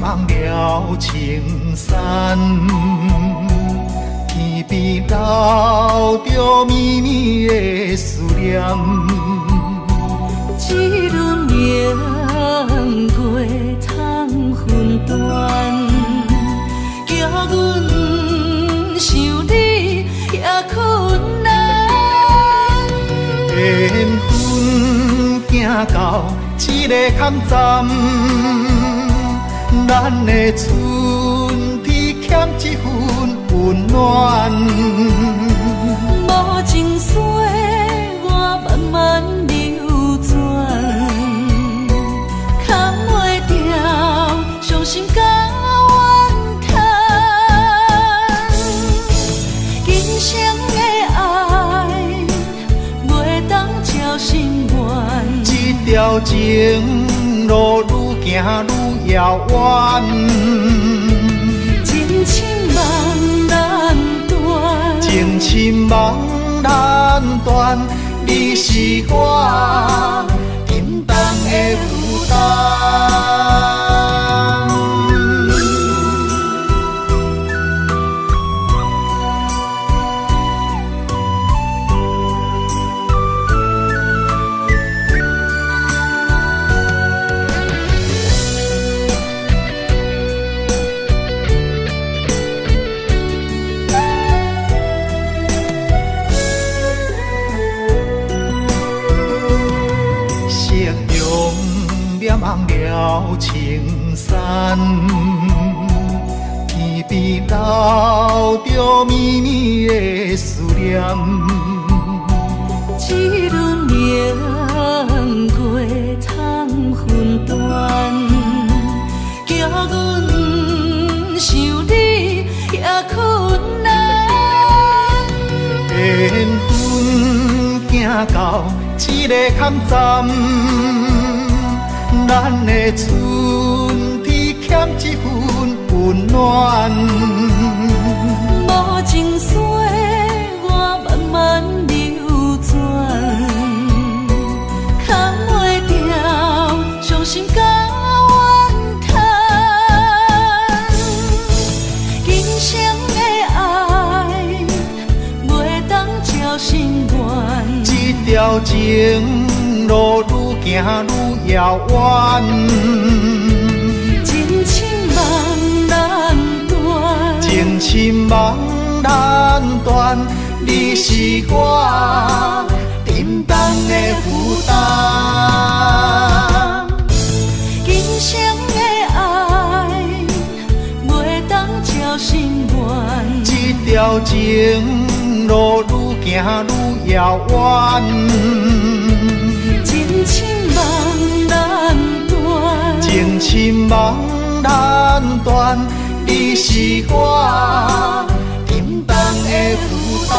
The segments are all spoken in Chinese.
望了青山，天边留着绵绵的思念。一轮明过苍云端，叫阮想你也困难。缘分行到一个坎站，咱的春天欠一份温暖。无情水我慢慢流转，扛袂掉伤心甲怨叹。今生的爱袂当照心愿，这条情路愈行愈遥远，情深梦难断，情深梦难断，你是我沉重的负担。望了青山，天边留着绵绵的思念。一轮明过苍云端，叫阮想你也困难。缘分行到一个坎站，咱的春天欠一份温暖。无情水我慢慢流转，扛袂掉伤心甲怨叹。今生的爱袂当照心愿，这条情路愈行愈遥远，情深梦难断，情深梦难断，你是我沉重的负担。今生的爱袂当照心愿，这条情路愈行愈遥远，情深梦难断，情深梦难断，你是我沉重的负担。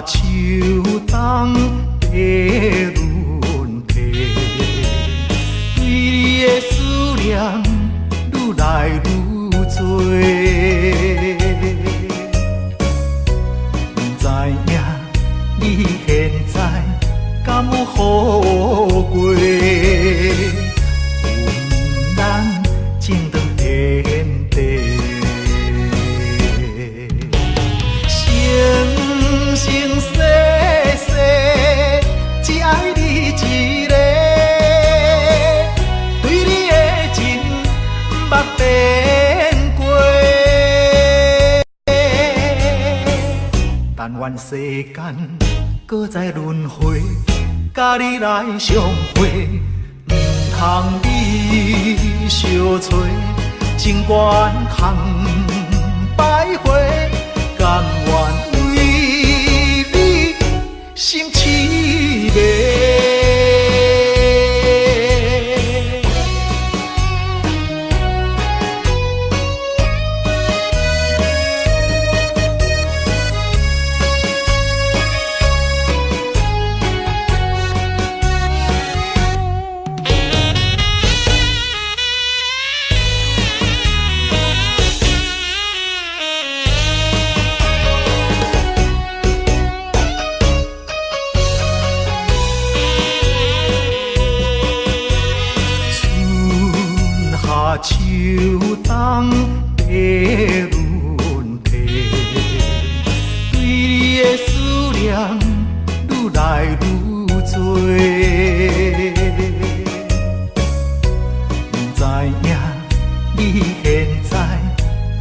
秋冬的轮替，对你的思念愈来愈多。不知影你现在敢有好过？阮咱情长天地。生生世世，只爱你一个，对你的情捌变过。但愿世间搁再轮回，甲你来相会，唔通你相找，情缘空摆花，甘愿为你心痴迷。秋冬的轮替，对你的思念愈来愈多。不知影你现在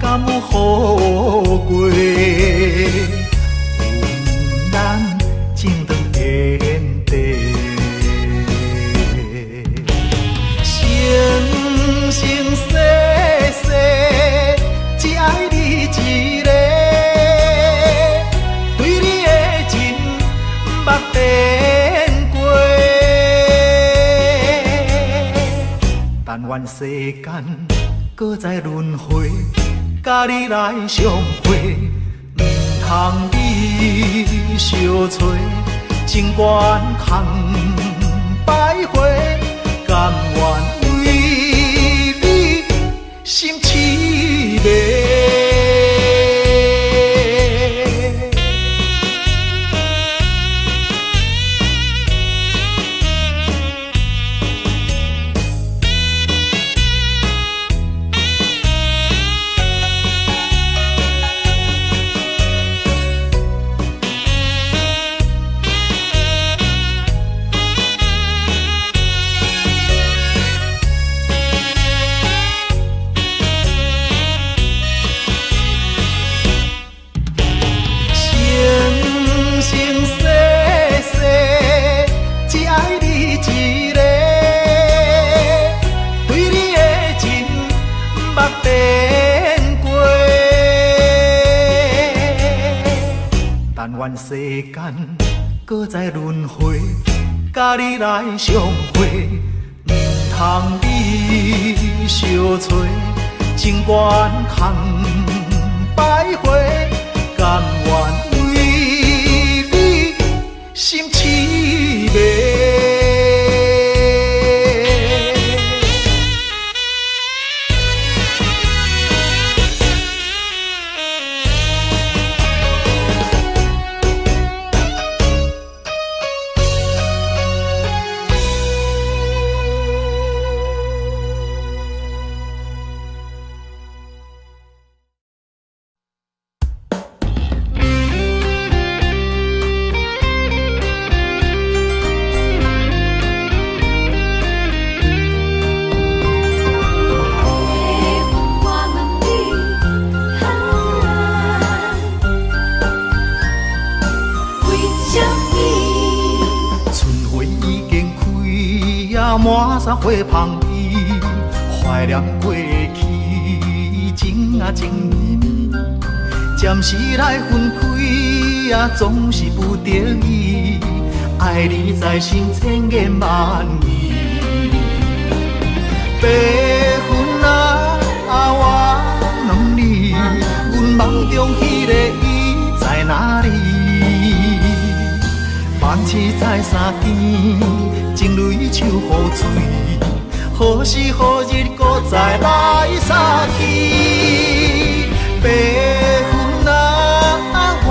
敢有好过？有咱情长天地。生生世世，只爱你一个，对你的情目变过。但愿世间搁再轮回，甲你来相会，唔通你相找，情缘空摆花，甘愿。心痴迷。但愿世间搁再轮回，甲你来相会，唔通你相找，情缘空摆花，甘愿为你心痴迷。满山花香味，怀念过去情啊情绵绵，暂时来分开啊，总是不得已。爱你在心千言万语，白云啊，我问你，阮梦中迄个伊在哪里？梦醒在山间，情泪像雨水，何时何日搁再来相去？白云啊，我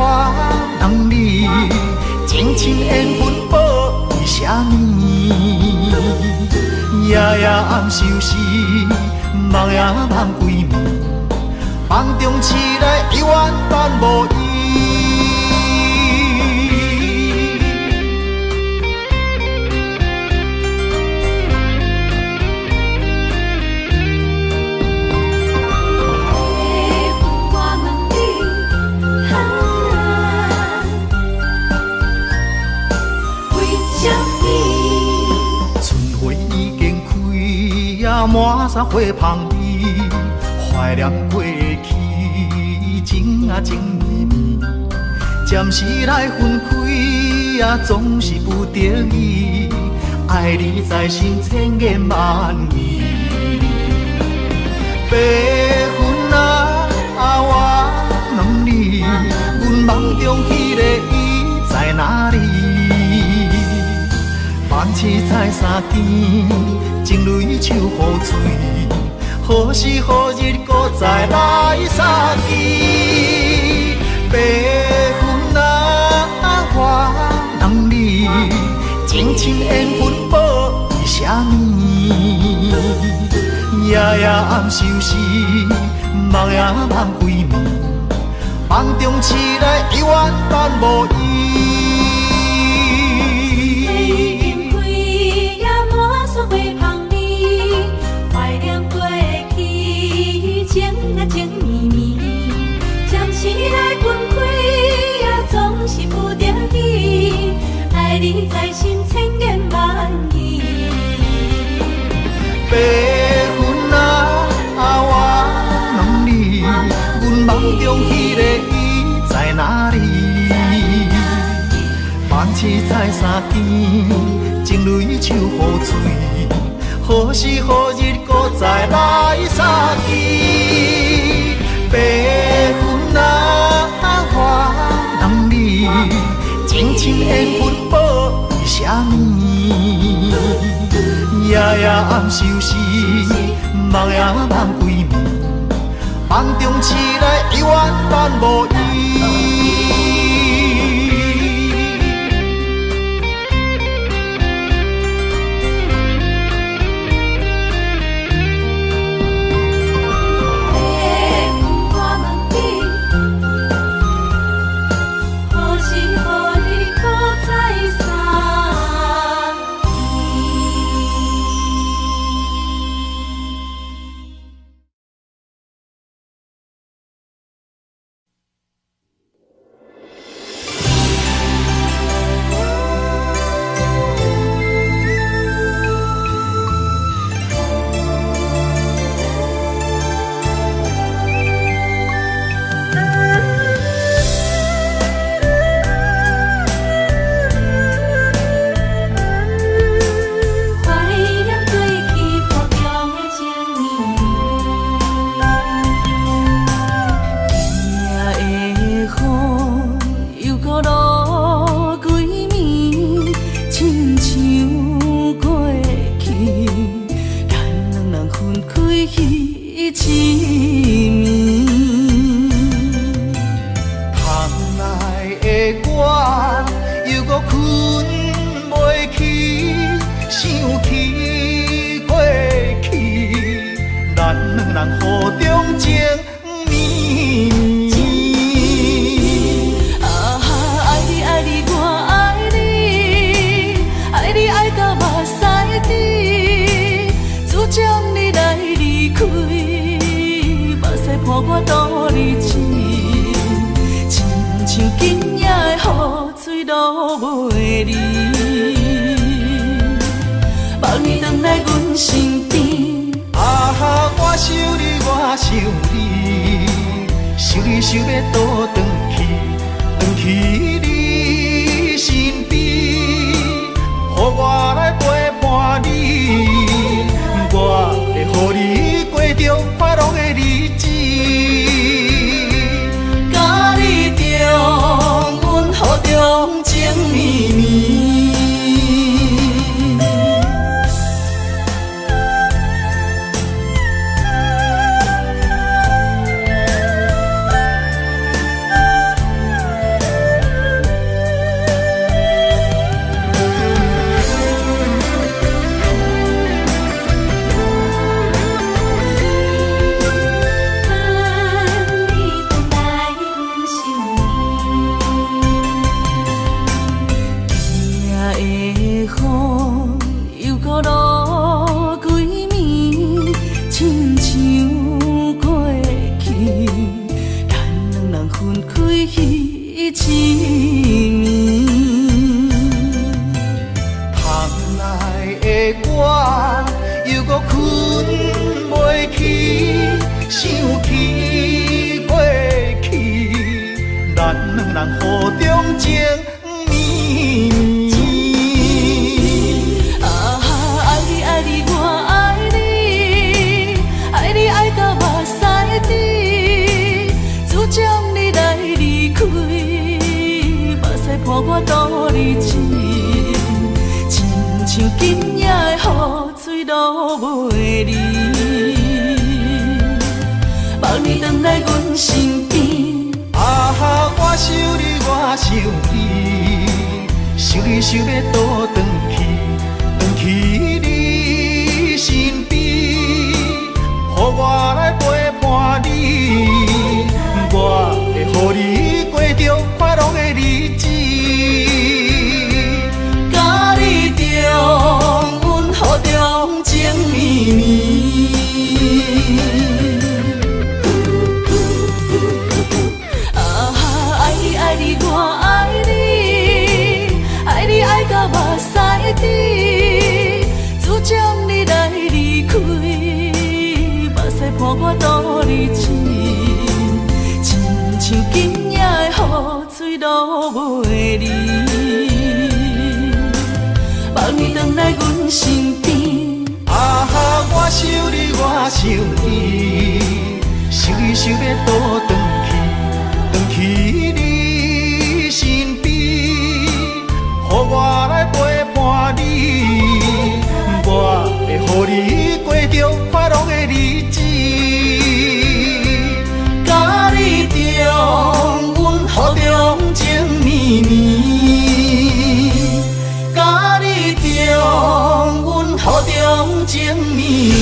问你，情深缘分报为什么？夜夜暗相思，梦也梦几暝，梦中醒来犹原等无伊。满山花香味，怀念过去，情啊情绵绵。暂时来分开，总是不得已。爱你在心千言万语。白云啊，我问你，阮梦中迄个伊在哪里？万千在三更，情泪手雨水，何时何日搁再来相见？白云啊，我问你，情深缘分报为啥物？夜夜暗相思，梦也梦归暝，梦中醒来犹原等无伊。情绵绵，暂时来分开，总是不得已。爱你在心，千言万语。白云啊，我问你，阮梦中迄个伊在哪里？万千在三更，情泪手雨水，何时何日搁再来相见？白云啊，我问你，情深缘分报为啥物？夜夜暗相思，梦也梦归暝，梦中醒来犹原等无伊。想要倒转去你身边，予我来陪伴你，我会予你过着快乐的日子。甲你重温雨中情绵绵。我又搁困情绵绵。啊哈，爱你爱你我爱你，爱你爱到目屎滴，只将你来离开，目屎伴我度日子，亲像今夜的雨水落袂离。望你回来阮身边，啊哈，我想你，我想你，想你想要倒转去，转去你身边，予我来陪伴你，我会予你过着快乐的日子，甲你重温雨中情绵绵。爱你我爱你，爱你爱到目屎滴，只将你来离开，目屎伴我度日子，亲像今夜的雨水落袂离。望你回来阮身边，啊哈，我想你，我想你，想你想要倒转去，转去你身边，予我来陪伴你，我会予你过着快乐的日子，甲你重温雨中情绵绵，甲你重温雨中情绵绵。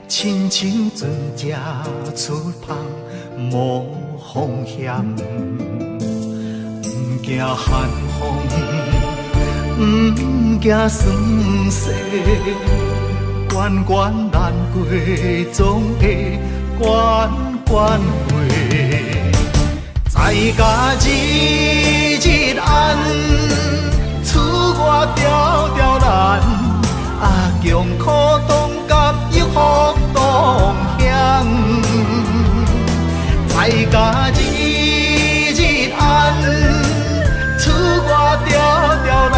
亲像船只出航无风险，不惊寒风，不惊酸涩，关关难过，总会关关过。在家日日安，厝外条条难，啊强苦当甲又福当乡。在家日日安，厝外条条难，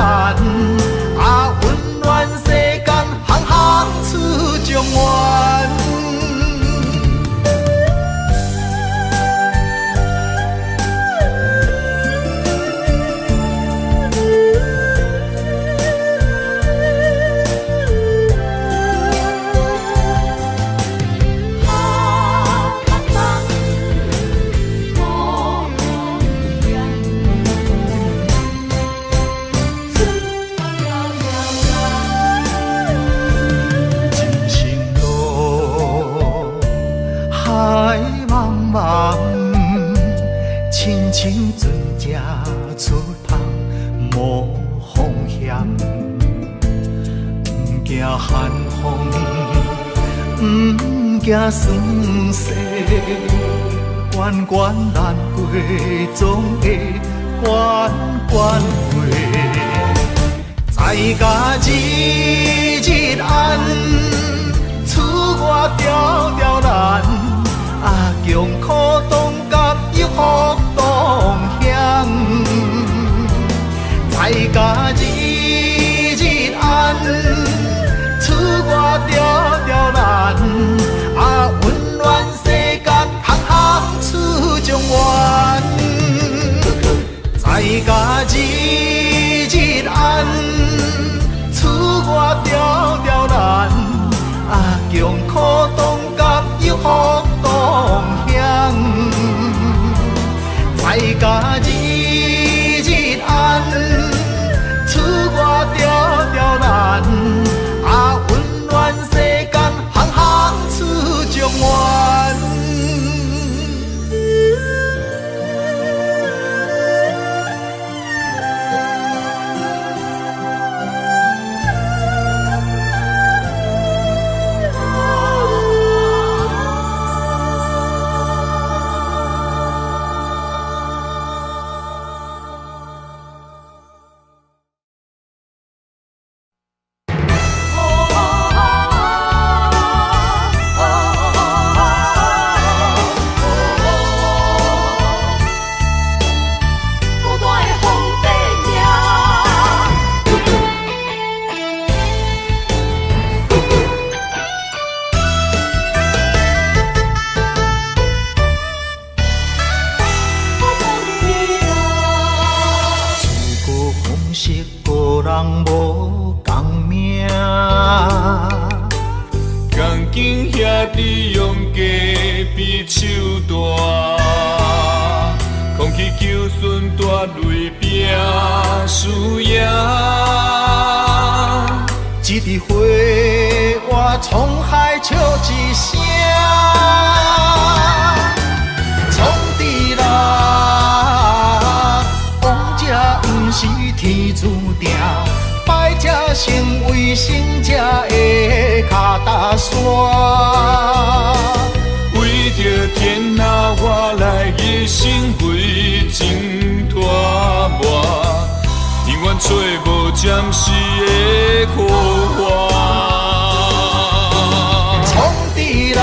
啊温暖世间，行行出状元。亲像船只出航无风险，不惊寒风，不惊酸涩，关关难过，总会关关过。在家日日安，厝外条条难，啊强苦当甲又福当乡。在家日日安，厝外条条难，啊温暖世间，行行出状元。在家日日安，厝甲日日暗，厝外条条难，啊温暖世间，行行出状元。一枝花，我沧海笑一声，创治人，王者不是天注定，败者成为胜者的脚踏山。为着天下，我来一生为情拖磨。永远找无暂时的苦患，创治人，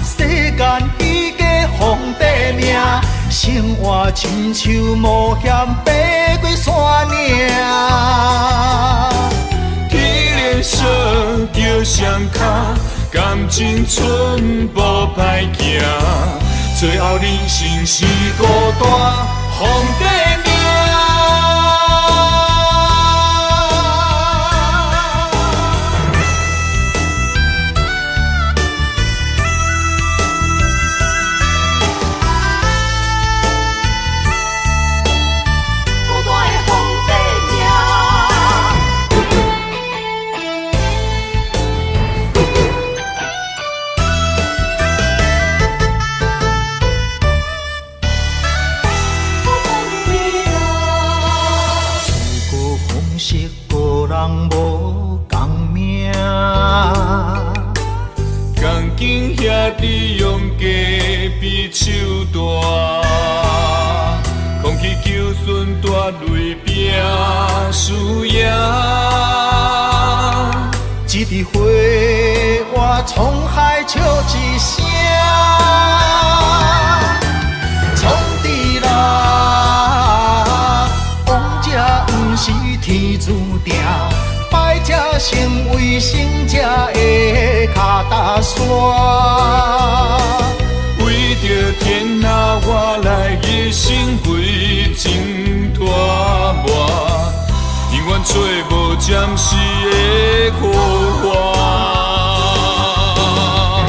世间彼个皇帝命，生活亲像冒险爬过山岭。天连锁着双脚，感情寸步歹行，最后人生是孤单皇帝命。手大，空气求顺大泪拼输赢。一枝花，我沧海笑一声，创治人，王者不是天注定，败者成为胜者的脚踏山。为着天下，我来一生为情拖磨，永远找无暂时的苦患。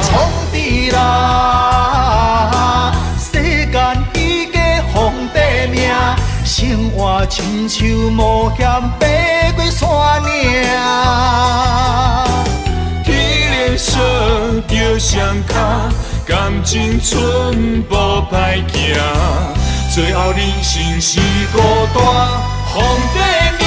创治人，世间彼个皇帝命，生活亲像冒险爬过山岭。天连锁着双脚，感情寸步歹行，最后人生是孤单皇帝命。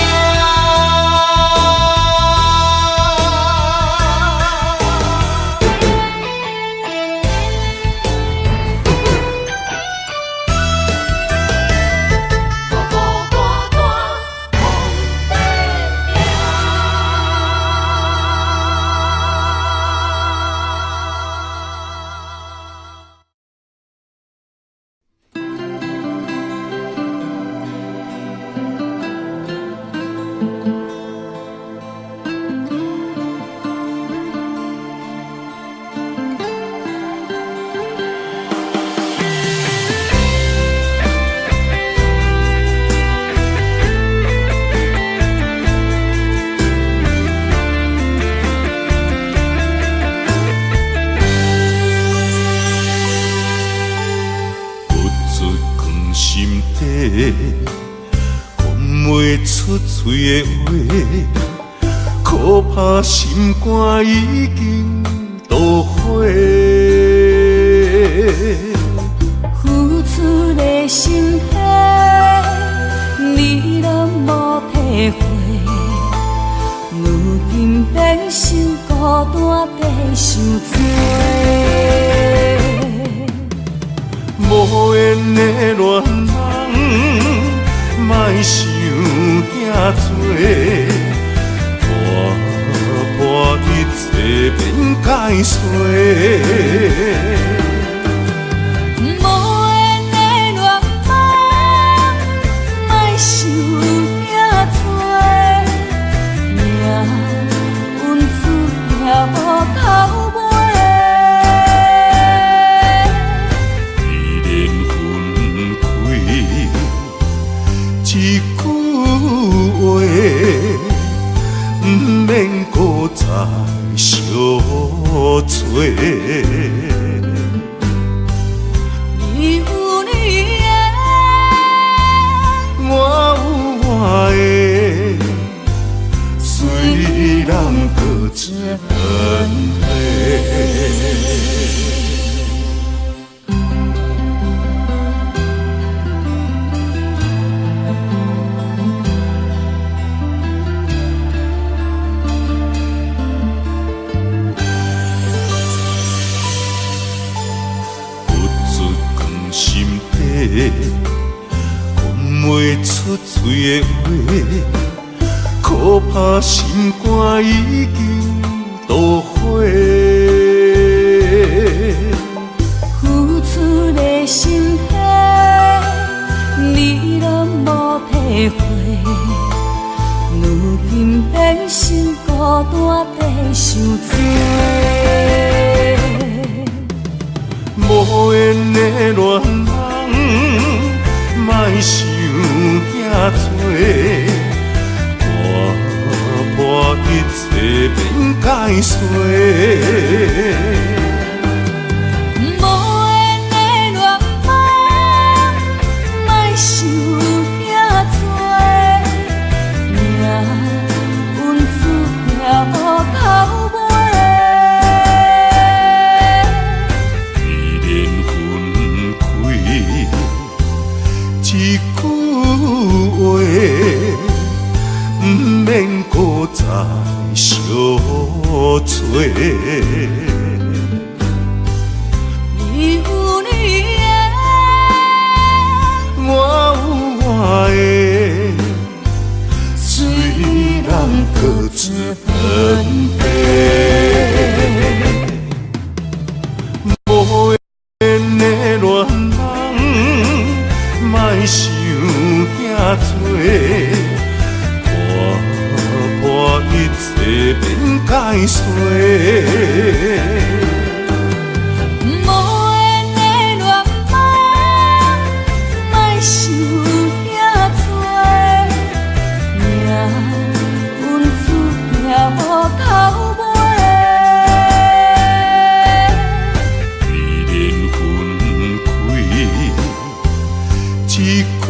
出嘴的话，可怕心肝已经都火。付出的心血，你拢无体会。如今变成孤单地受罪。无缘的恋人，莫想遐多，破一切免解释。无缘的恋人，莫想遐多，命运注定无头尾。一句话，不免搁再相找。你有你的，我有我的，虽然各自分开。讲袂出嘴的话，可怕心肝已经都火。付出的心血，你拢无体会。如今变成孤单地受罪。无缘的恋人，莫想遐多，破一切免解释。无缘的恋人，莫想遐多，命运注定无头尾。一句话，不免搁再相找。你有你的，我有我的，虽然各自分开。无缘的恋人，莫想遐多，破一切免解释。无缘的恋人，莫想遐多，命运注定无头尾。一句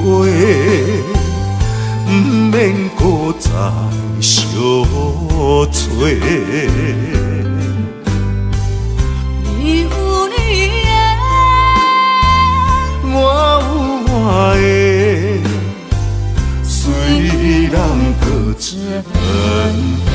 话，不免搁再相找。你有你的，我有我的，虽然各自分开。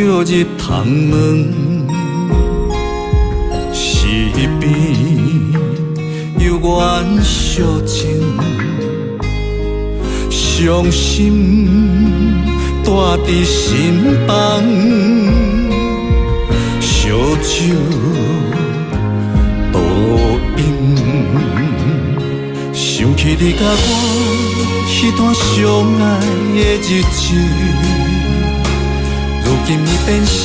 入窗门，是边有缘相情，伤心带伫心房，烧酒倒饮，想起你甲我迄段相爱的日子。如今已变成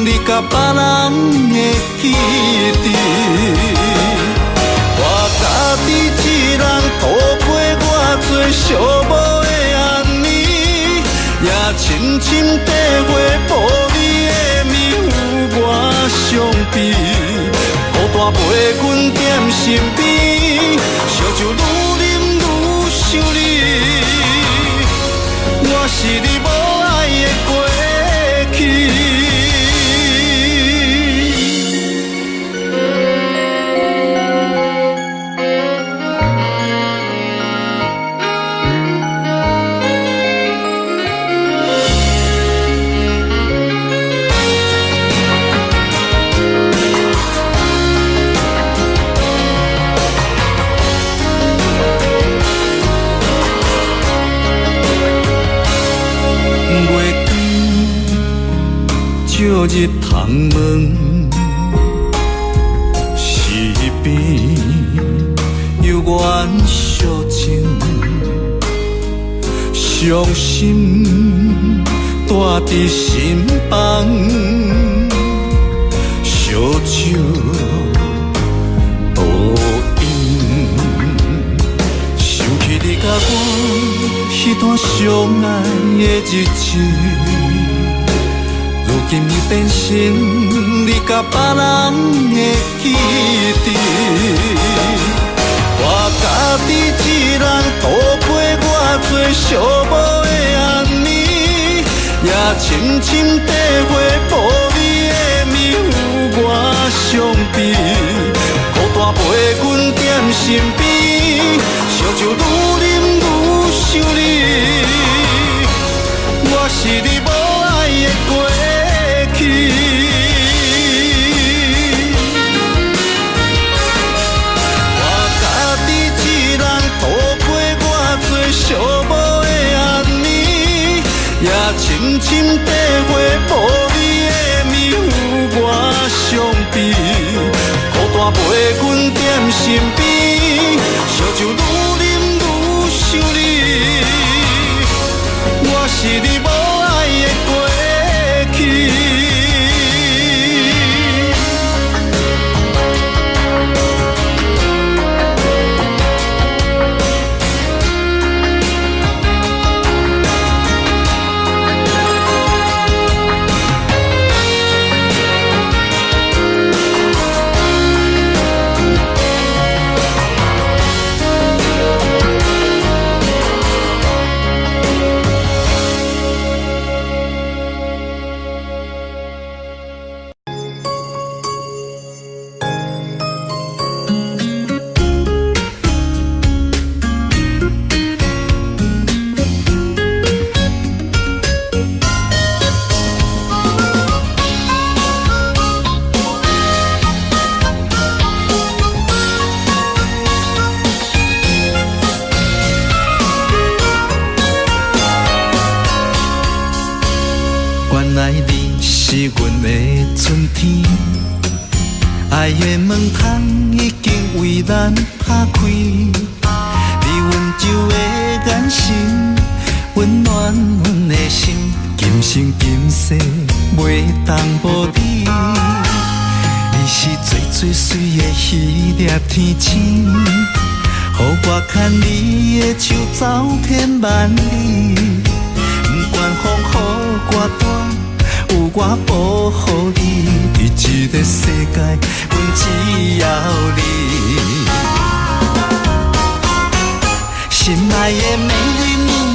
你甲别人的记忆，我家己一人度过我最寂寞的暗暝，也深深体会无你的面有我伤悲，孤单陪阮踮身边，烧酒愈啉愈想你，我是你无爱的过去。照入窗门，是边有缘相情，伤心带伫心房，烧酒倒饮，想起你甲我迄段相爱的日子。如今已变成你甲别人的记忆，我家己一人度过我最寂寞的暗暝，也深深体会无你的面有我伤悲，孤单陪阮踮身边，烧酒愈啉愈想你，我是你无爱的过去，我家己一人度过我最寂寞的暗暝，也深深体会无你的面有我伤悲，孤单陪阮踮身边，烧酒愈啉愈想你，我是你无爱的过去。是阮的春天，爱的门窗已经为咱打开，你温柔的眼神温暖阮的心，今生今世袂当无你。你是最最水的迄粒天星，予我牵你的手走遍万里，不管风雨我大。有我保护你，伫这个世界，阮只要你。心爱的美丽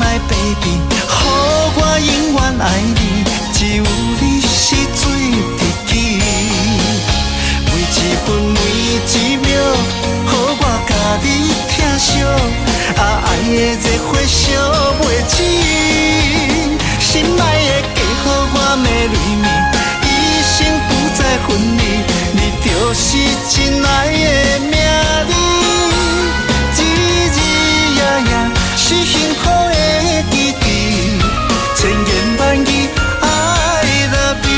my baby， 予我永远爱你，只有你是最知己。每一分每一秒，予我甲你疼惜，爱的热火烧袂止。心爱的嫁予我美丽。暝，一生不再分离，你就是真爱的名字。日日夜夜是幸福的记忆，千言万语 I love you。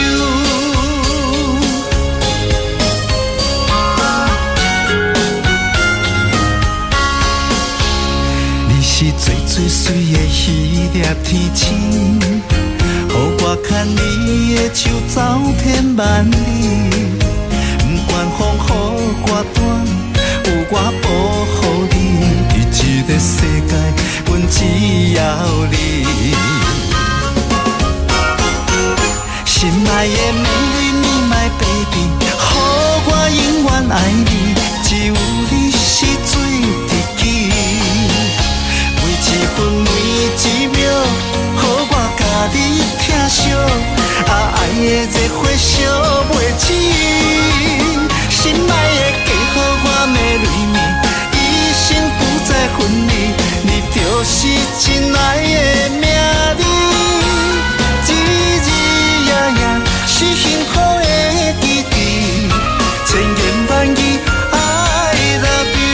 你是最最水的迄粒天星，予我牵你的手走遍万里，不管风雨我短，有我保护你。这个世界，阮只要你。心爱的美丽你my baby， 予我永远爱你，只有你是最知己。每一分每一秒，予我甲你疼惜，爱的热火烧袂止。心爱的嫁予我的蕊面，一生不再分离，你就是真爱的名字。日日夜夜是幸福的记忆，千言万语 I love you。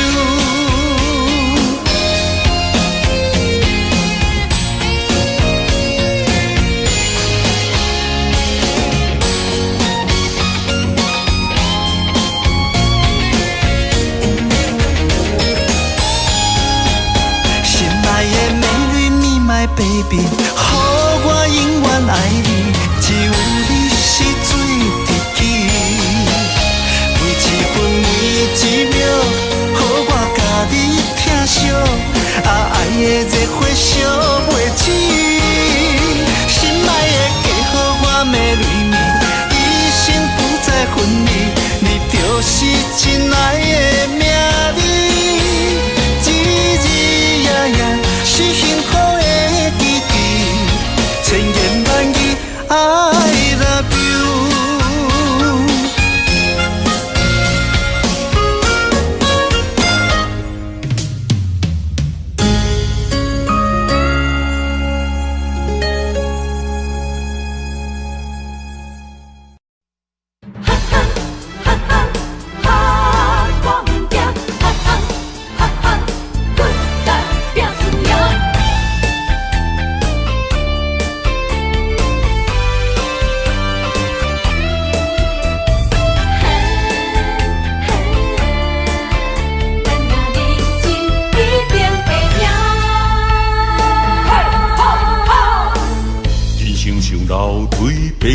心爱的美丽你my baby， 予我永远爱你，只有你是最知己。每一分每一秒，予我甲你疼惜，爱的热火烧袂止。心爱的嫁予我的蕊面，一生不再分离，你就是真爱的名字。日日夜夜是幸福的记忆，千言万语 I love you。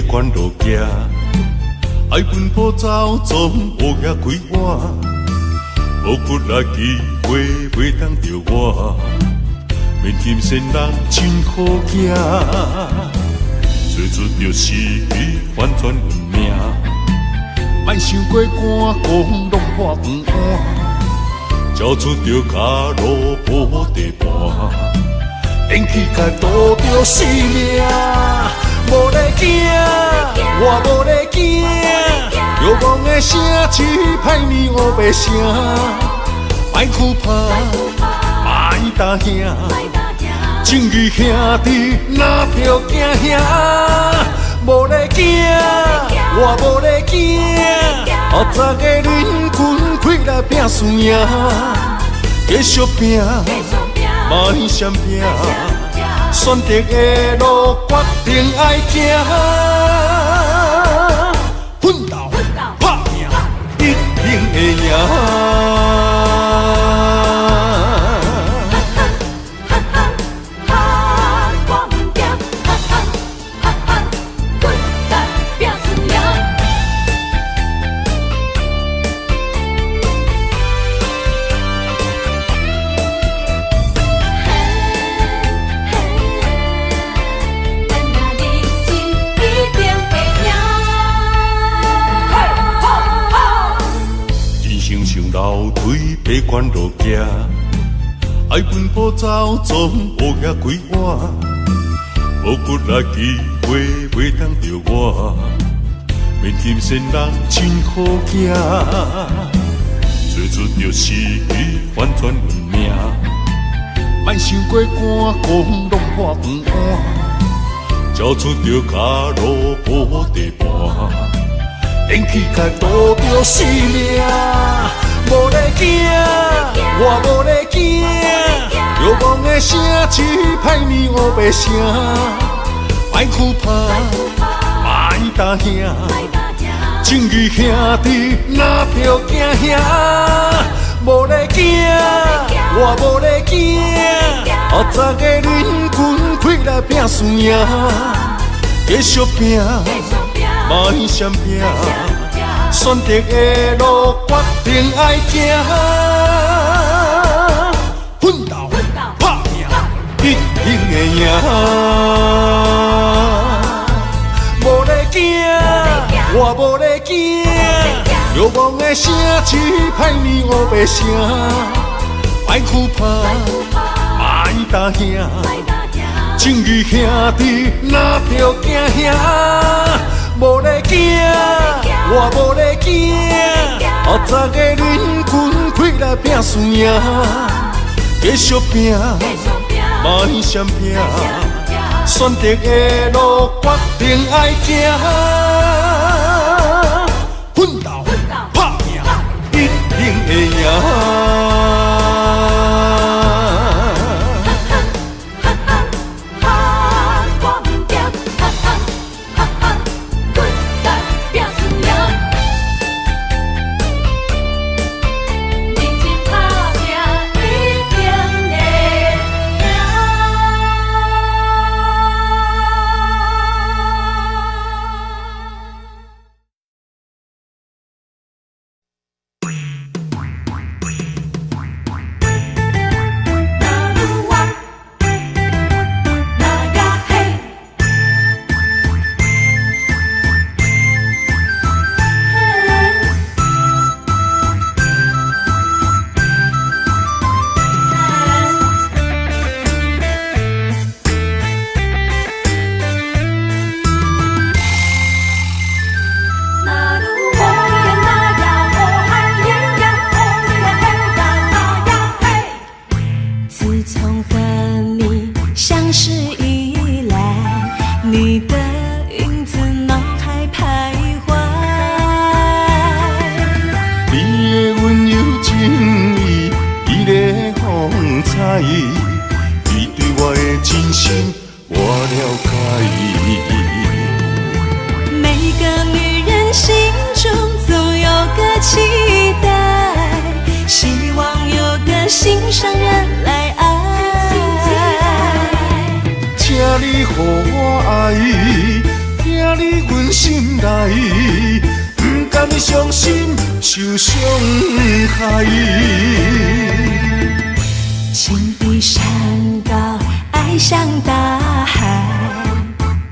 关路行，爱奔波走，总乌鸦开我，无骨力机会袂当着我，免金仙人真好行，做出着失去反转运命，莫想过寒讲拢破饭碗，交出着脚路无地盘，连起甲渡着性命。无咧惊，我无咧惊，遥望的城市歹面乌白声，莫哭怕，莫担惊，正义兄弟哪票惊兄，无咧惊，我无咧惊，后早个人群开来拼输赢，继续拼，莫闪拼。选择的路，决定爱行，奋斗打拼，一定会赢。爬关路行，爱奔波走，总乌鸦开我，无骨力机会袂当着我，免金仙人真好行，做出着失去反转运命，莫想过寒讲拢破饭碗，照出着脚路无地伴，电气甲渡着性命，无咧惊，我无咧惊，遥望的城市歹面乌白声，歹哭怕，歹打兄，情义兄弟哪着惊兄，无咧惊，我无咧惊，后早个恁群开来拼输赢，继续拼，莫闪拼，选择的路决定爱行，奋斗拍拼，一定会赢，无咧惊，我无咧惊，遥望的城市歹面乌白声，歹哭怕，莫打兄，情义兄弟哪着惊兄，无咧惊，我无咧惊，后早个恁群开来拼输赢，继续拼，莫闪拼，选择的路决定爱行，奋斗拍拼，一定会赢。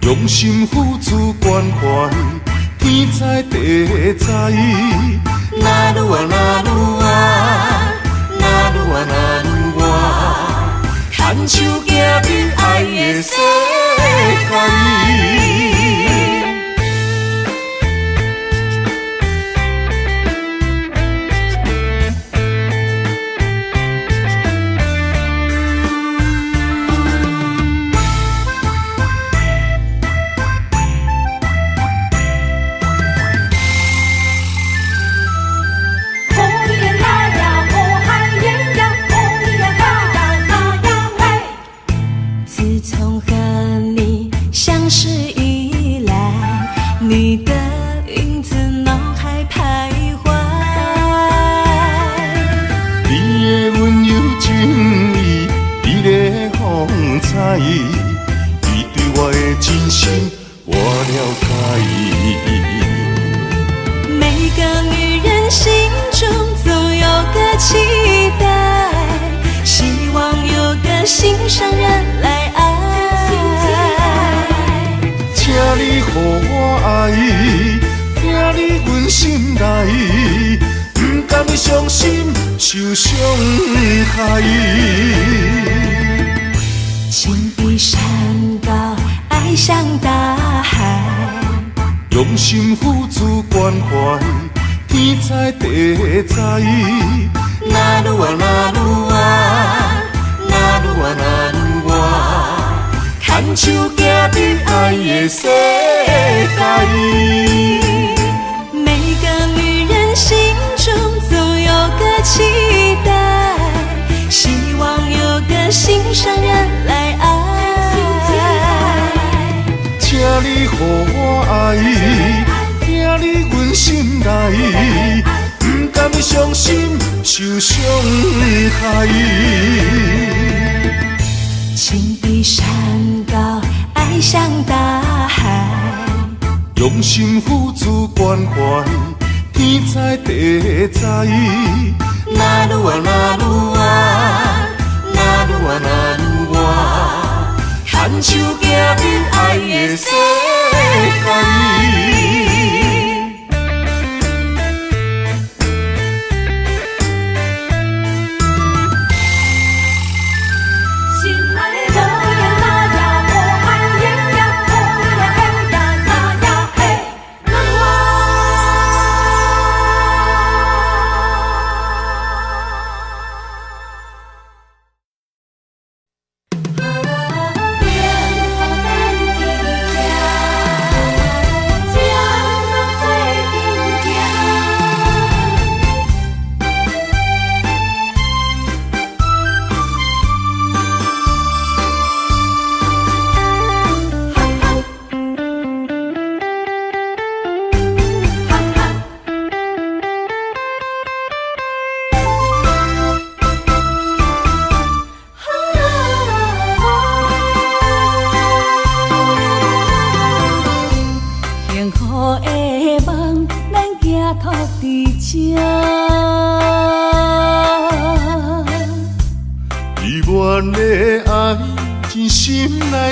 用心付出关怀，天知地知。那愈啊那愈啊，那愈啊那愈啊，牵手行入爱的世界。你对我的真心，我了解。每个女人心中总有个期待，希望有个心上人来爱。请你予我爱，听你阮心内，不甘伤心受伤害。情比山高，爱像大海，用心付出关怀，天知地知。那愈啊那愈啊，那愈啊那愈啊，牵牵手行伫爱的世界。每个女人心中总有个期待，希望有个心上人来爱。请你予我爱，听你阮心内，不甘伤心受伤害。情比山高，爱像大海，用心付出关怀，天知地知。那愈啊那愈啊，那愈啊那愈啊，牵手行伫爱的世界。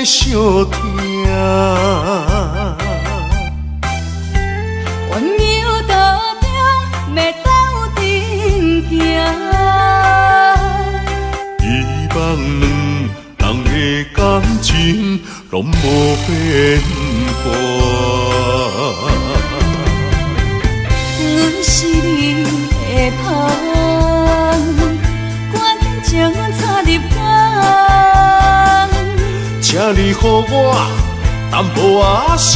小听，温柔道中，要斗阵行。希望两人的感情拢无变化。阮是你的香，关情插入肝。请你予我淡薄仔时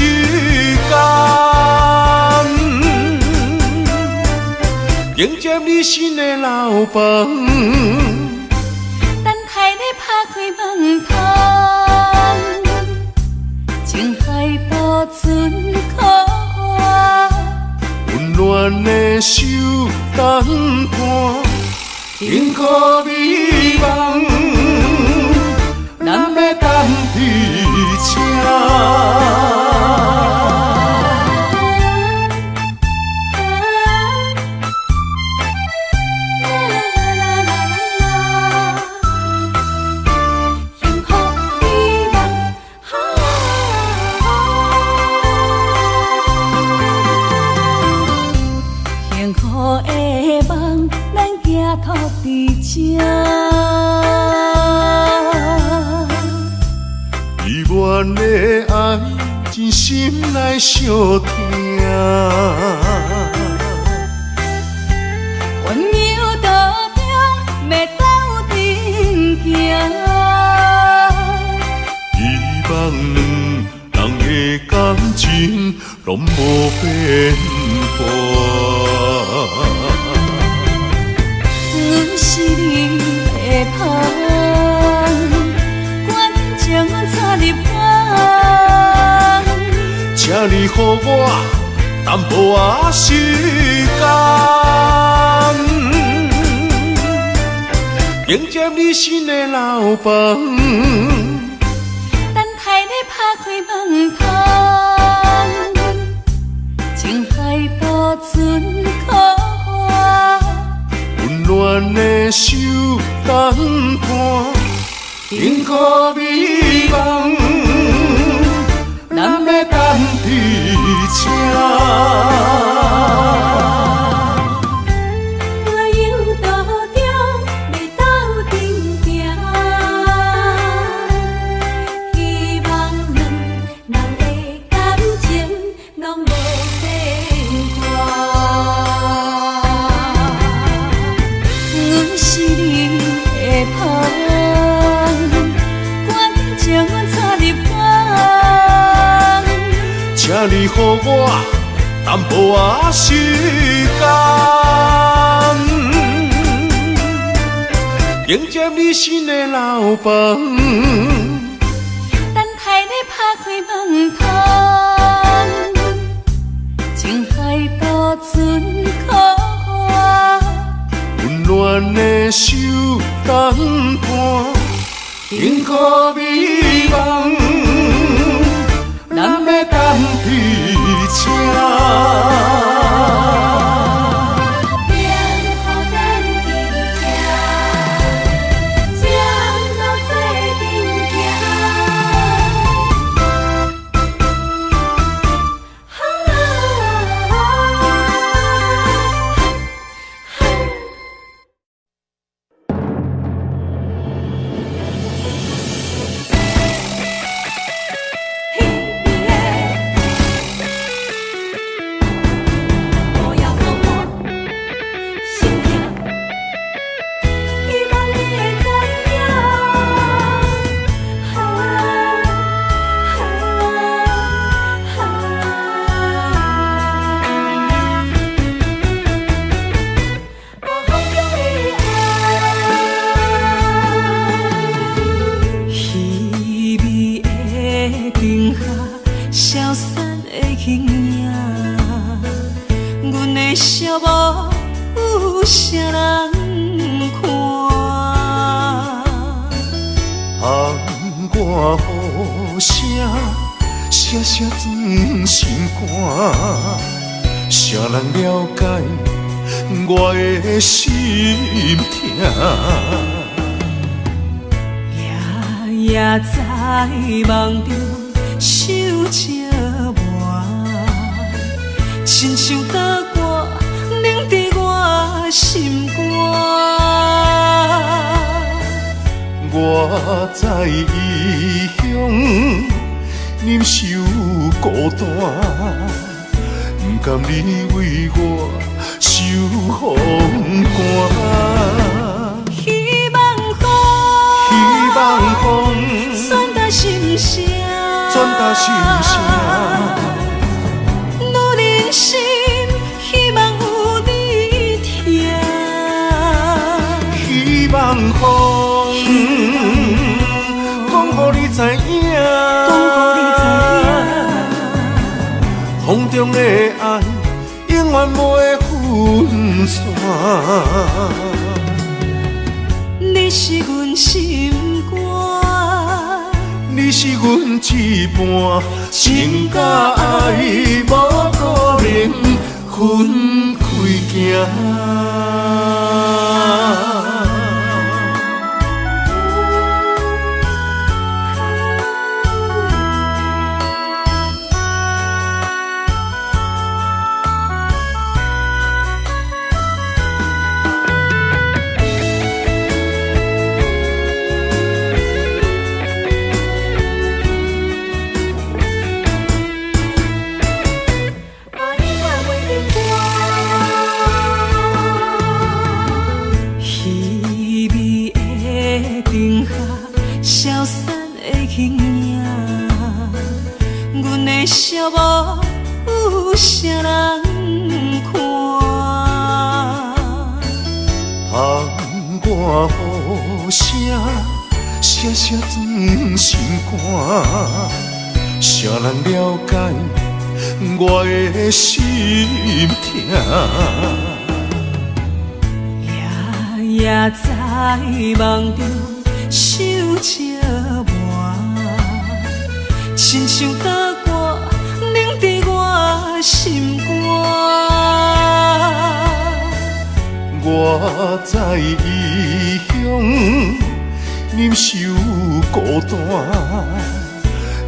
间，迎接你新的老房。等待你拍开门窗，情海渡船可我，温暖的手等伴，幸福美梦。咱要等伫这，幸福美梦，幸福的梦，咱行托伫这。阮的爱真心来相听，温柔道中，要斗阵行。希望两人的感情拢无变化。阮是你的香，关情插入肝。请你予我淡薄仔时间，迎接你新的老房。等待你拍开门窗，情海渡船可我，温暖的手等伴，幸福美梦。咱要等伫这，温柔道中，要斗阵行。希望两人的感情拢无变化。阮是你的香，关情插入。予我淡薄仔时间，迎接你新的老房。等待你拍开门窗，情海渡船靠我，温暖的手等伴，幸福美梦，咱要等伫这。谁人了解我的心痛？夜夜在梦中想这晚，亲像刀割凝在我心肝。我在异乡忍受孤单。不甘你为我受风寒，希望风传达心声，我人生希望有你听，希望风讲予你知影。风中的爱，永远袂分散。你是阮心肝，你是阮一半，情甲爱无可能分开行。寂寞有啥人看？窗外雨声，斜斜钻心肝。谁人了解我的心痛？夜夜在梦中想这晚，亲像刀割凝在我心肝。我在异乡忍受孤单，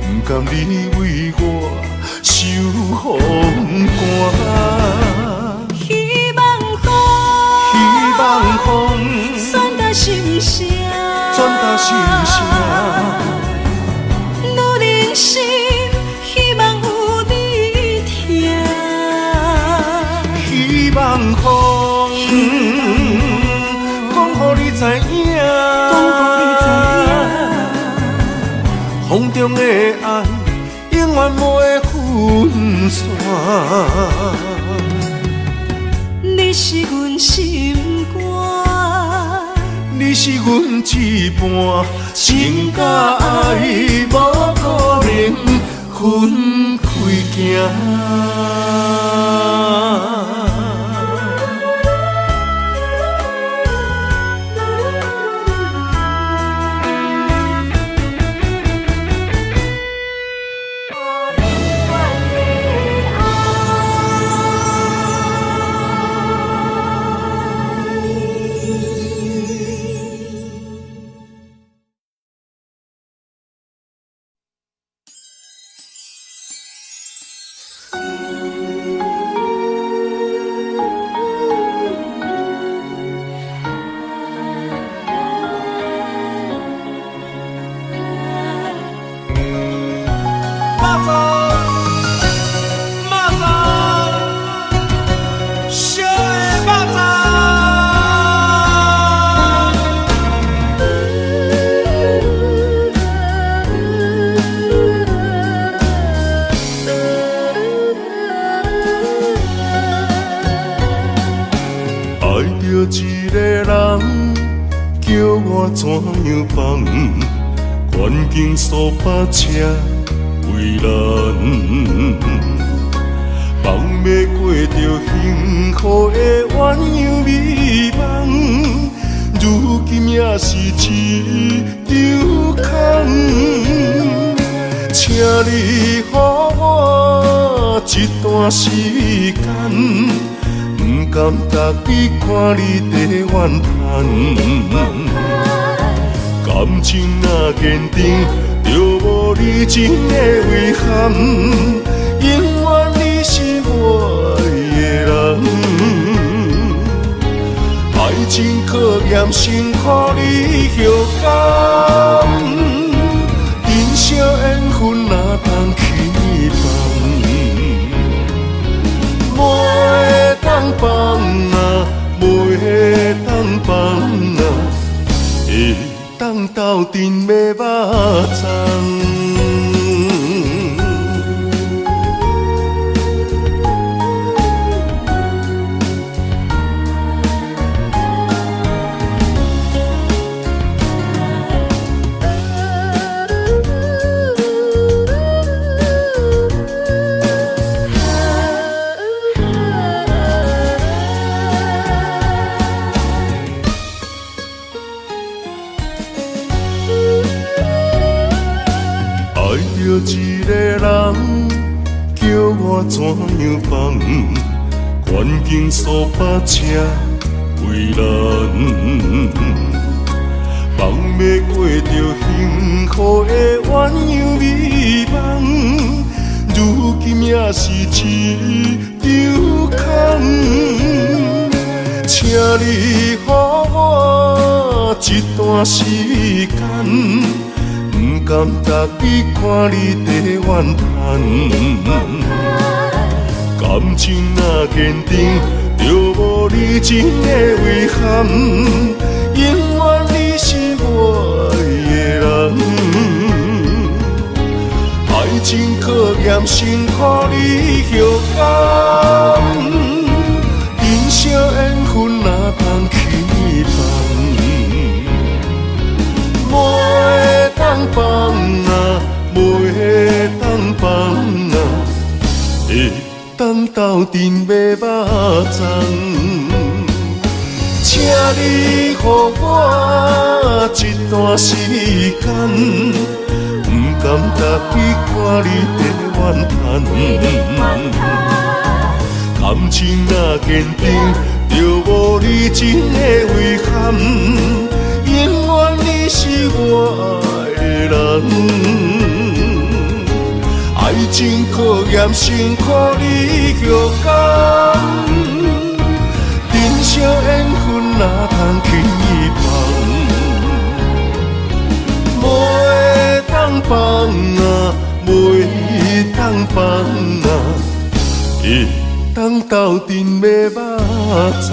不甘你为我受风寒。希望风传达心声，我人生希望有你听。希望风讲予你知影，风中的爱永远袂分分线。你是阮心肝，你是阮一半情甲爱，无可能分开行。一个人叫我怎样放？环境数百车为难，放要过着幸福的鸳鸯美梦，如今也是一场空。请你予我一段时间。不甘逐日看你在怨叹，感情若坚定，就无你真的遗憾。永远你是我的人，爱情考验辛苦你后甘，人生缘分哪通去放？袂当放啊，袂当放啊，会当斗阵要肉粽。一个人叫我怎样放？环境数百车为难，放要过着幸福的鸳鸯美梦，如今也是一场空。请你予我一段时间。不甘逐日看你在怨叹，感情若坚定，就无你真的遗憾。永远你是我的人，爱情考验辛苦你后甘，人生缘分哪通去放？袂当放啊，袂当放啊，会当斗阵要肉粽。请你予我一段时间，不甘逐日看你在怨叹，感情若坚定，就无你真的遗憾。永远你是我的人，爱情考验辛苦你后甘，人生缘分哪通去放？袂当放啊，袂当放啊，会当斗阵要肉粽。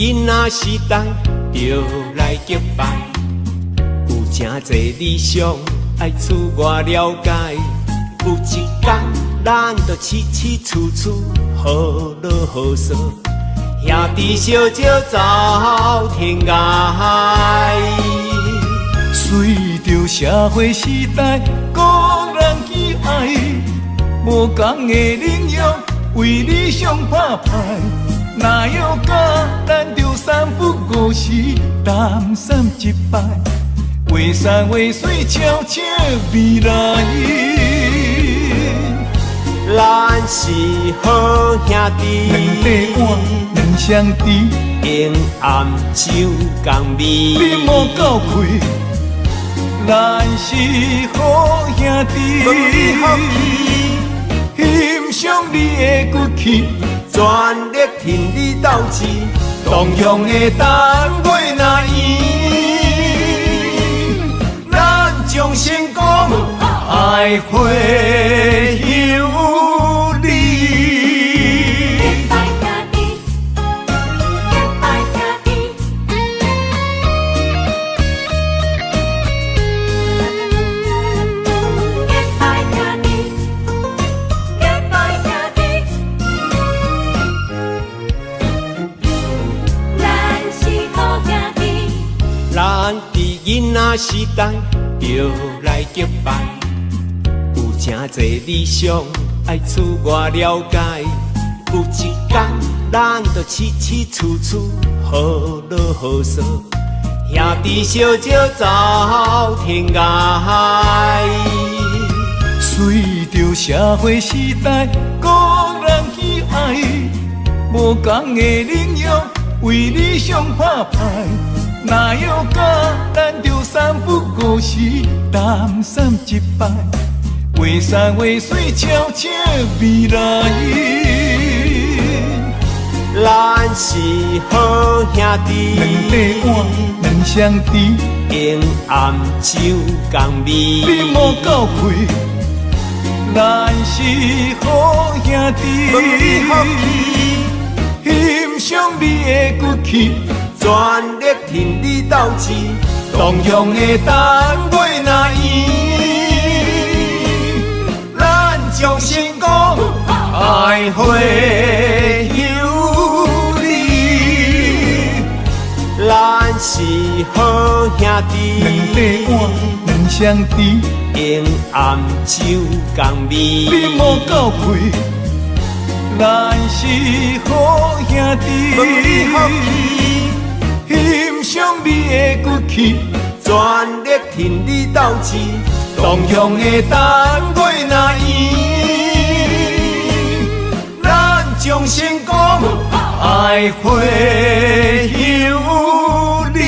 囡仔时代就来结拜，有真侪理想爱厝外了解。有一天，咱就起起厝厝好落好说，兄弟相招走天涯。随着社会时代，个人喜爱，无同的领域为理想打拼。哪有假，咱着三不五时，谈三一摆，画山画水，悄悄未来。咱是好兄弟，两块碗，两相知，用暗酒共味。你莫够开，咱是好兄弟，欣赏你的骨气，全力挺你斗志，同样的单位若圆，咱将成功爱会有你。咱伫囡仔时代就来结拜，有真侪理想爱厝外了解。有一天，咱就起起厝厝好落好说，兄弟相招走天涯。随着社会时代，个人喜爱，无同的领域为理想打拼。哪有假，咱着三不五时，谈三一摆，画山画水，悄悄未来。咱是好兄弟，两块碗，两相知，用暗酒共味。你莫够开，咱是好兄弟，欣赏你的骨气，全力挺你斗志，同样的单位若圆，咱将成功爱会有你。咱是好兄弟，两块碗，两相知，用暗酒共味。你莫够开，咱是好兄弟。欣赏你的骨气，全力挺你斗志，同样的单位若圆，咱将成功爱会有你。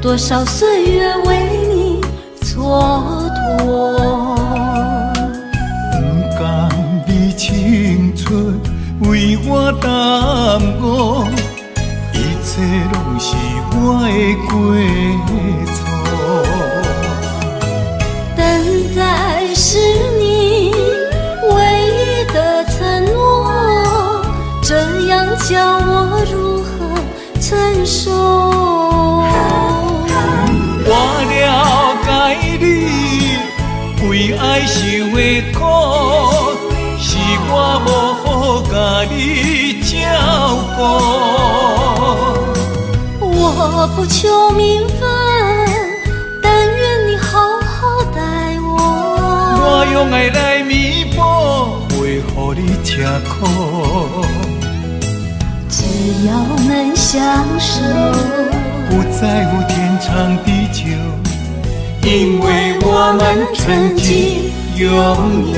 多少岁月为你蹉跎，不甘你青春为我耽误，一切拢是我的过错。等待是你唯一的承诺，这样叫我如何承受？我了解你为爱受的苦，是我无好甲你照顾。我不求名分，但愿你好好待我。我用爱来弥补，袂予你吃苦。只要能相守，不在乎天长地久，因为我们曾经拥有。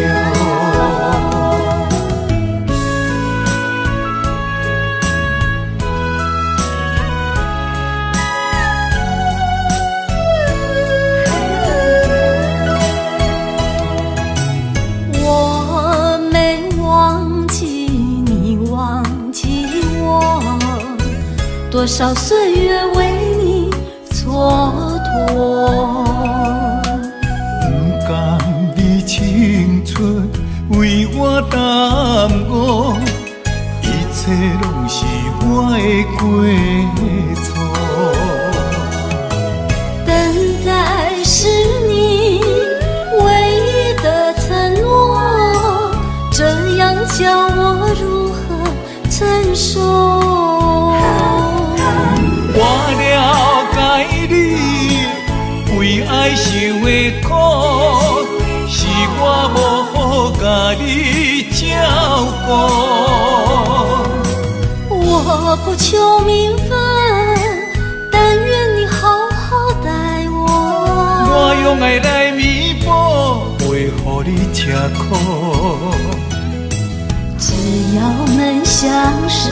我没忘记你，忘记我，多少岁月为你蹉跎。不甘你青春为我耽误，一切拢是我的过错。等待是你唯一的承诺，这样叫我如何承受？我了解你为爱受的苦，是我无好甲你照顾。我不求名分，但愿你好好待我。我用爱来弥补，袂予你吃苦。只要能相守，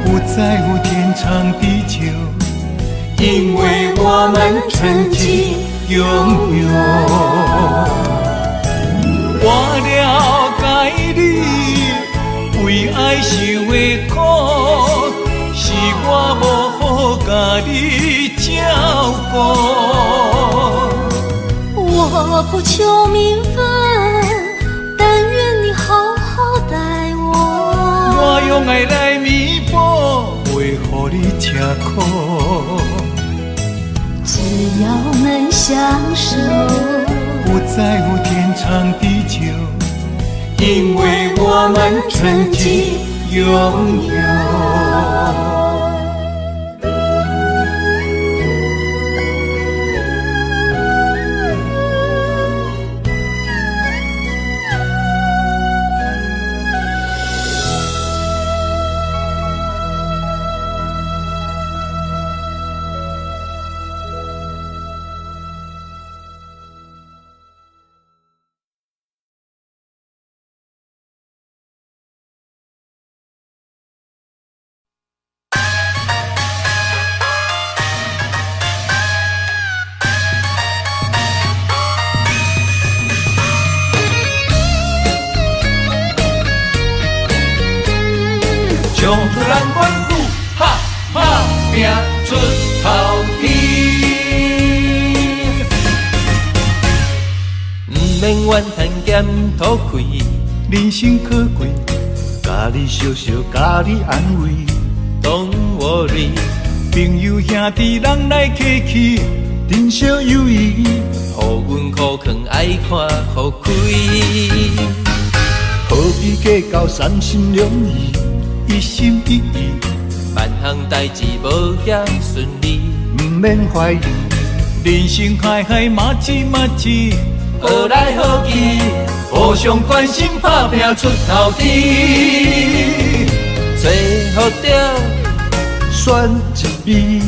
不在乎天长地久，因为我们曾经拥有。我了解你为爱受的苦，是我无好甲你照顾。我不求名分，但愿你好好待我。我用爱来弥补，袂予你吃苦。只要能相守，不在乎天长地久，因为我们曾经拥有。唱出咱阮鼓，哈哈，拼出头天。不免怨叹咸土开，人生可贵，甲你笑笑，甲你安慰。Don't worry，朋友兄弟人来客气，珍惜友谊。互阮苦劝爱看好开，何必计较三心两意？一心一意，万项代志无遐顺利，不免怀疑。人生海海，马子马子，好来好去，互相关心，打拼出头天。做好着选一味，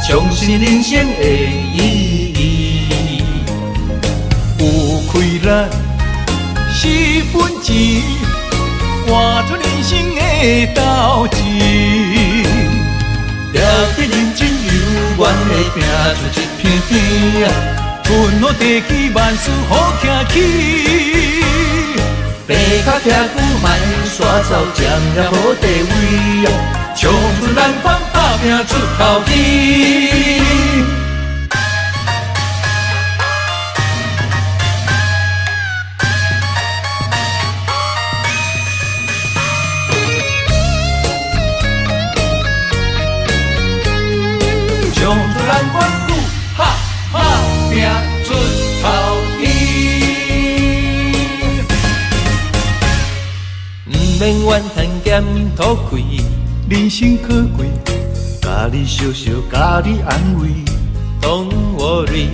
重视人生的意义。有开咱4分钱，换出人生的斗志。抓紧认真游，愿会拼出一片天啊！春好地气，万事好行起。爬脚徛久，莫煞走，占也无地位啊！唱出咱放打拼出头天。唱出咱阮鼓，哈哈，拼出头天。不免怨叹咸土开，人生可贵，甲你笑笑，甲你安慰。Don't worry，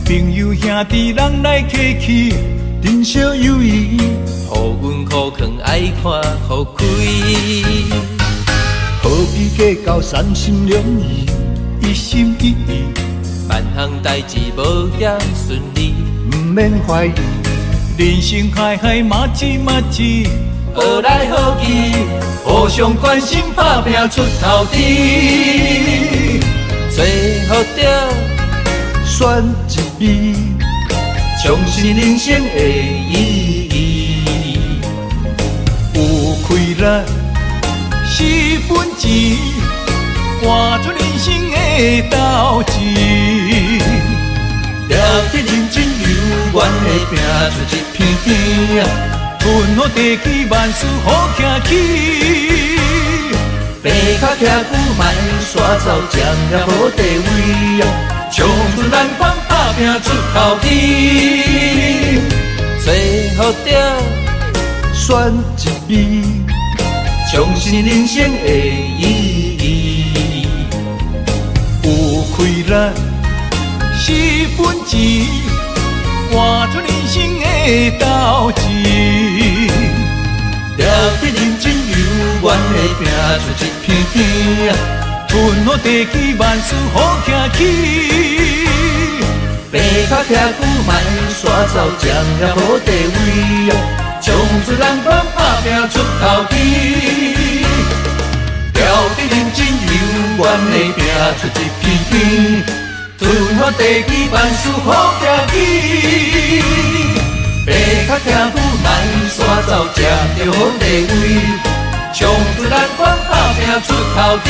朋友兄弟人来客气，珍惜友谊。互阮苦劝爱看好开，计较三心两意，一心一意，万项代志无也顺利，毋免怀疑。人生海海马子马子，好来好去，互相关心打拼出头天。最好着选一味，重视人生的意义。有开咱是本钱，换出人生的斗志。了得认真有缘的拼出一片天，分好地气，万事好行起。白脚徛久，莫煞走，占也无地位，冲出咱光打拼出头天。最好着选一味，重视人生的意义。有开咱是本钱，换出人生的斗志。了得认真有缘的拼出一片天，吞好地气，万事好行起。白脚徛久，莫煞走，占也无地位，冲出人光打拼出头天。了得认真有缘的拼出一片天，吞好地气，万事好行起。白脚徛久，莫煞走，占着好地位，冲出咱光打拼出头天。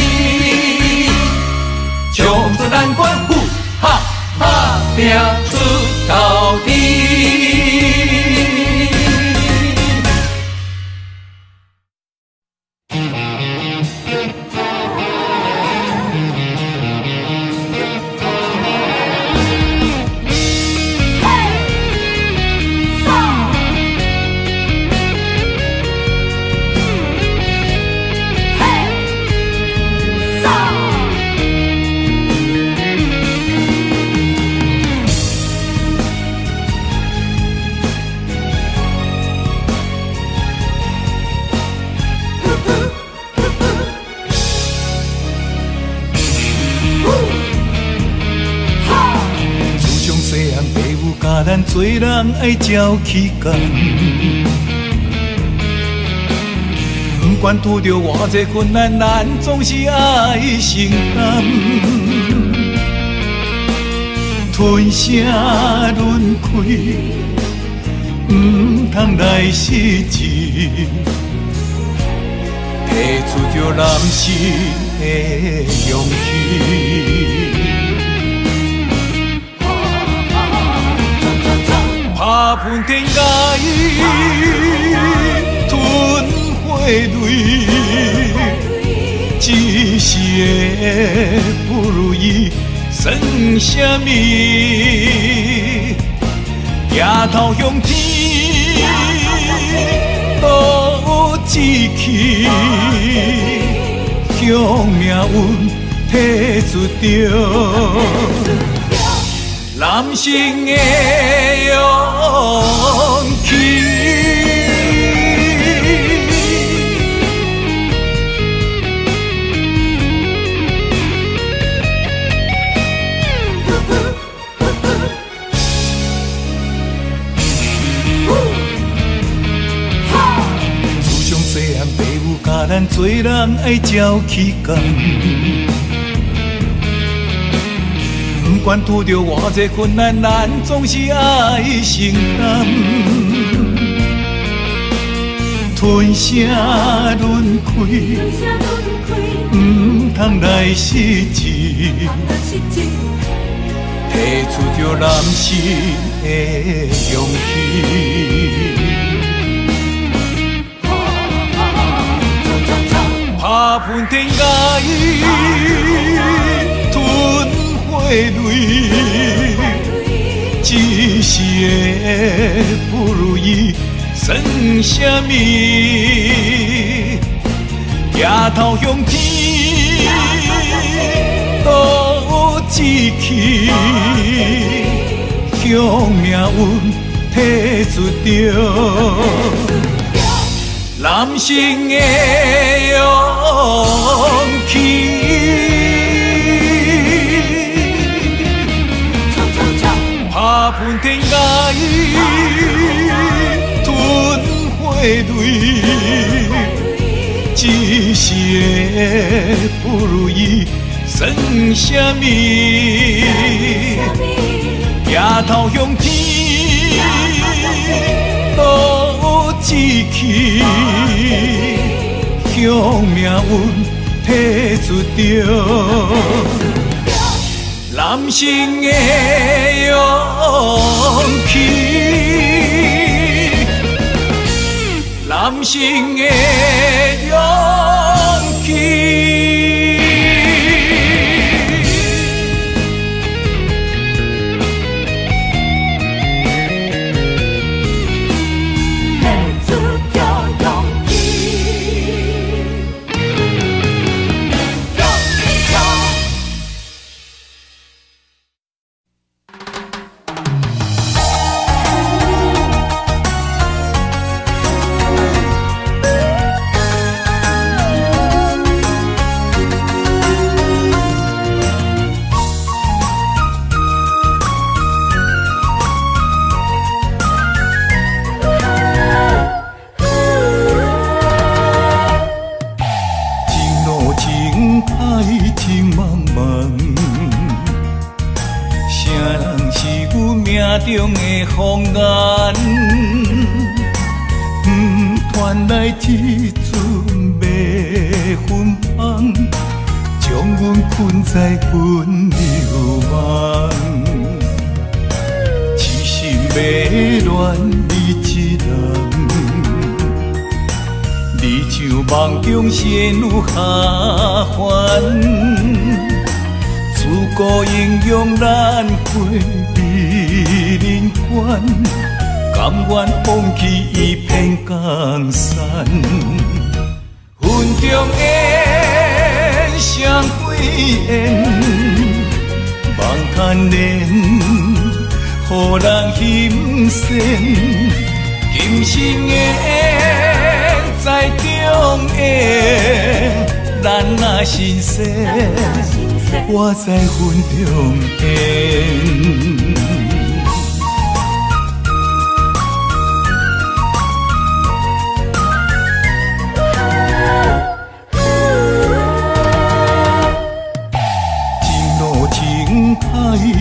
冲出咱光哈哈拼出头天。咱做人爱照起工，不管拄着偌济困难，咱总是爱承担。吞声轮开，唔通来失志，提出着男性的勇气。打喷天涯，吞火泪，一时的不如意算什么？抬头向天，多志气，向命运提出着男性的勇气。自从细汉父母教咱做人爱照起工，不管拄着偌济困难，咱总是爱承担。吞声轮开，唔通来失志，提出着男性的勇气。打喷天涯，吞火泪，一时的不如意算什么？抬头向天，多志气，向命运提出着男性的勇气，拍喷天涯，吞血泪，一世的不如意算什么？抬头向天，路志气，向命运提出着男性的勇气，男性的勇气。中的风眼，传来一阵迷魂香，将阮困在阮流梦。痴心迷恋你一人，你像梦中仙女下凡，自古英勇难归。人间，甘愿放弃一片江山。云中烟，双归烟，望看莲，予人欣羡。今生的缘，在中缘，咱若心生，我在云中烟。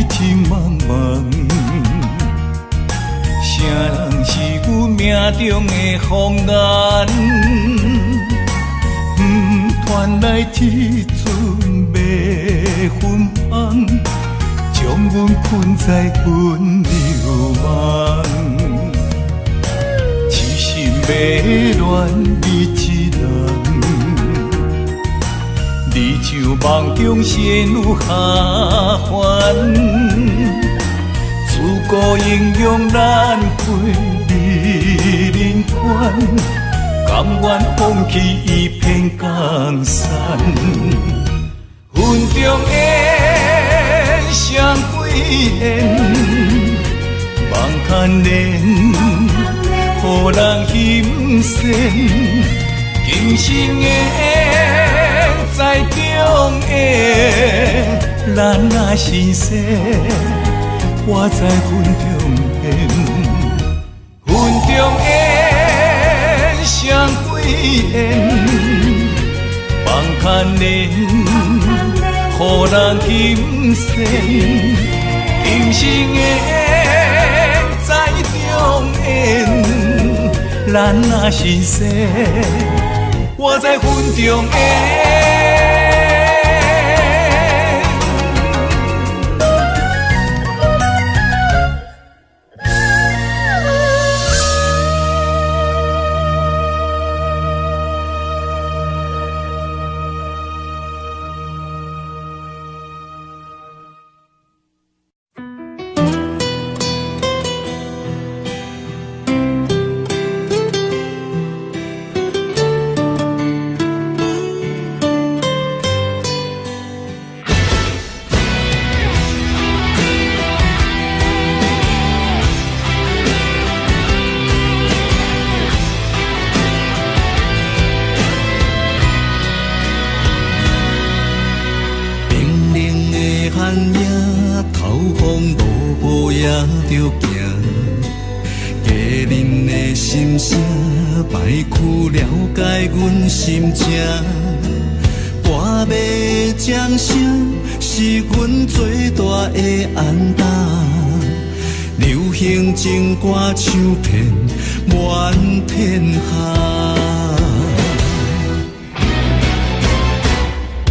情茫茫，谁人是阮命中的风眼？传来一阵迷魂香，将阮困在阮流梦。痴心迷恋你一人。你像梦中仙女下凡，自古英勇难归人间，甘愿放弃一片江山。云中烟，双归烟，望看莲，予人欣羡。今生的缘，在中缘，咱若心生，我在云中缘。云中缘，双归缘，望看莲，予人欣羡。今生的缘，在中缘，咱若心生。我在云中缘。恁的心声，歹去了解阮心情。歌迷掌声是阮最大的安踏，流行情歌唱遍满天下。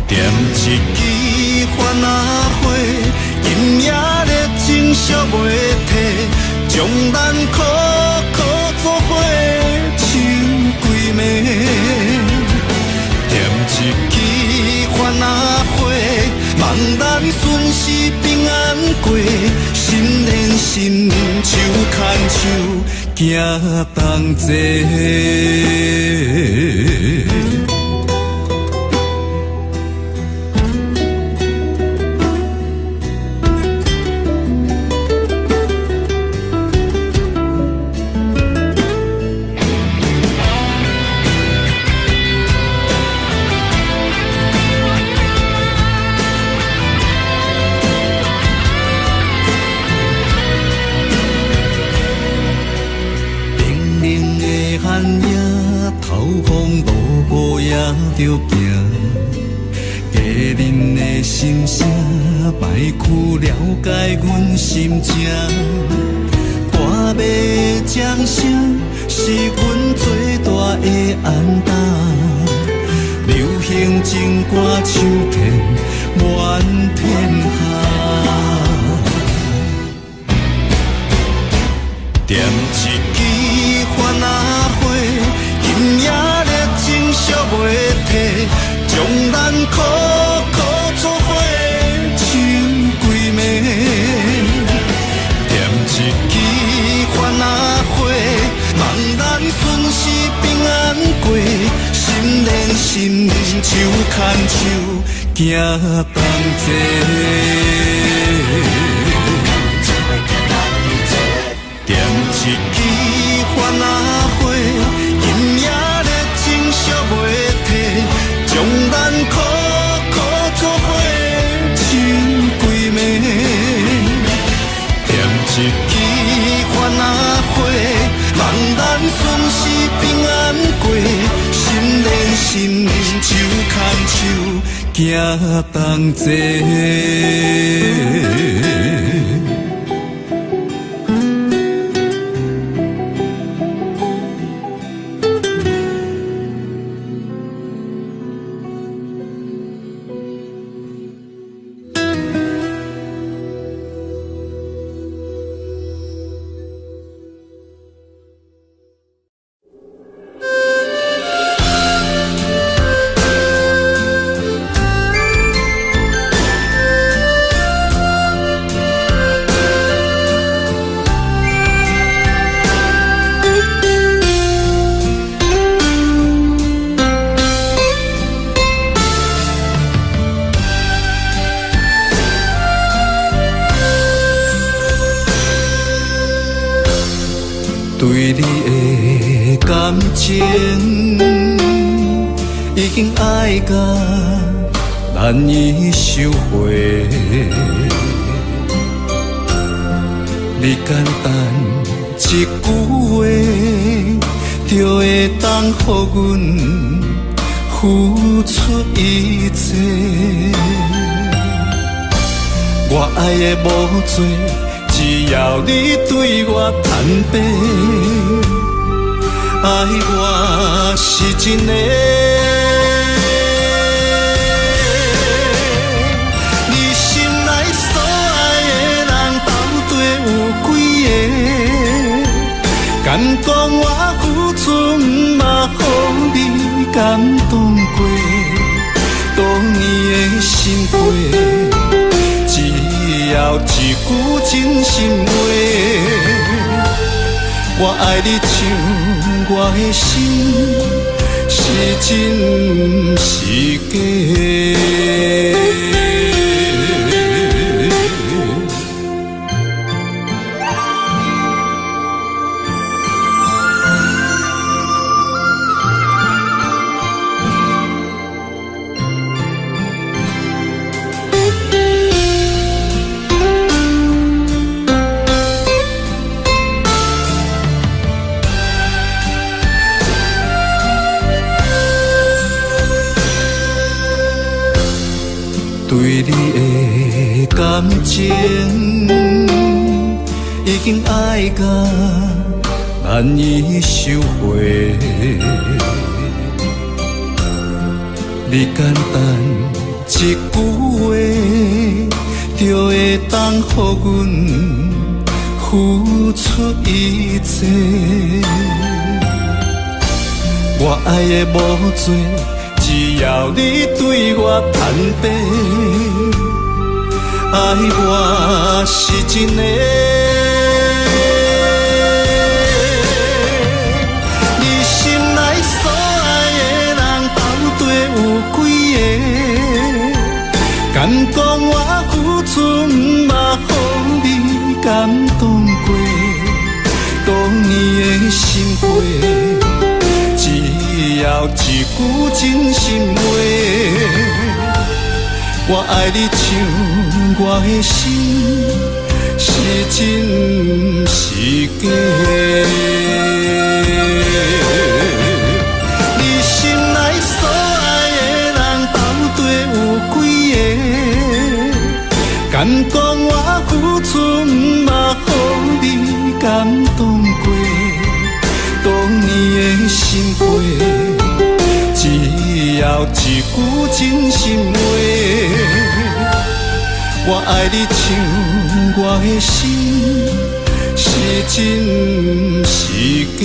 点一支番仔火，今夜热情烧袂退，将咱苦苦作伙唱几暝。点一支番仔火，望咱顺时平安过，心连心，手牵手，行同齐。着行，家人的心声，歹去了解阮心情。歌迷掌声是阮最大的安踏，流行情歌唱遍满天下。点一支番仔火，今夜热情烧袂退，将咱苦苦作伙唱几暝。点一支番仔火，望咱顺时平安过，心连心，手牵手，行同齐。点一支番仔火，今夜热情烧袂退，将咱苦苦作伙唱几暝。点一支番仔火，望咱顺时平安过，心连心，手牵手，行同齐。对你的感情已经爱到难以收回，你简单一句话，就会当予阮付出一切。我爱的无多，只要你对我坦白，爱我是真的。你心内所爱的人到底有几个？敢讲我付出嘛，予你感动过，多年的心血。只要一句真心话，我爱你像我的心，是真是假？对你的感情已经爱到难以收回，你简单一句话，就会当予阮付出一切。我爱的无多，只要你对我坦白，爱我是真的。你心内所爱的人到底有几个？敢讲我付出嘛，予你感动过，多年的心血。只要一句真心话，我爱你像我的心是真是假。你心内所爱的人到底有几个？敢讲我付出嘛，予你感动过。多年的心血，只要一句真心话，我爱你像我的心是真是假。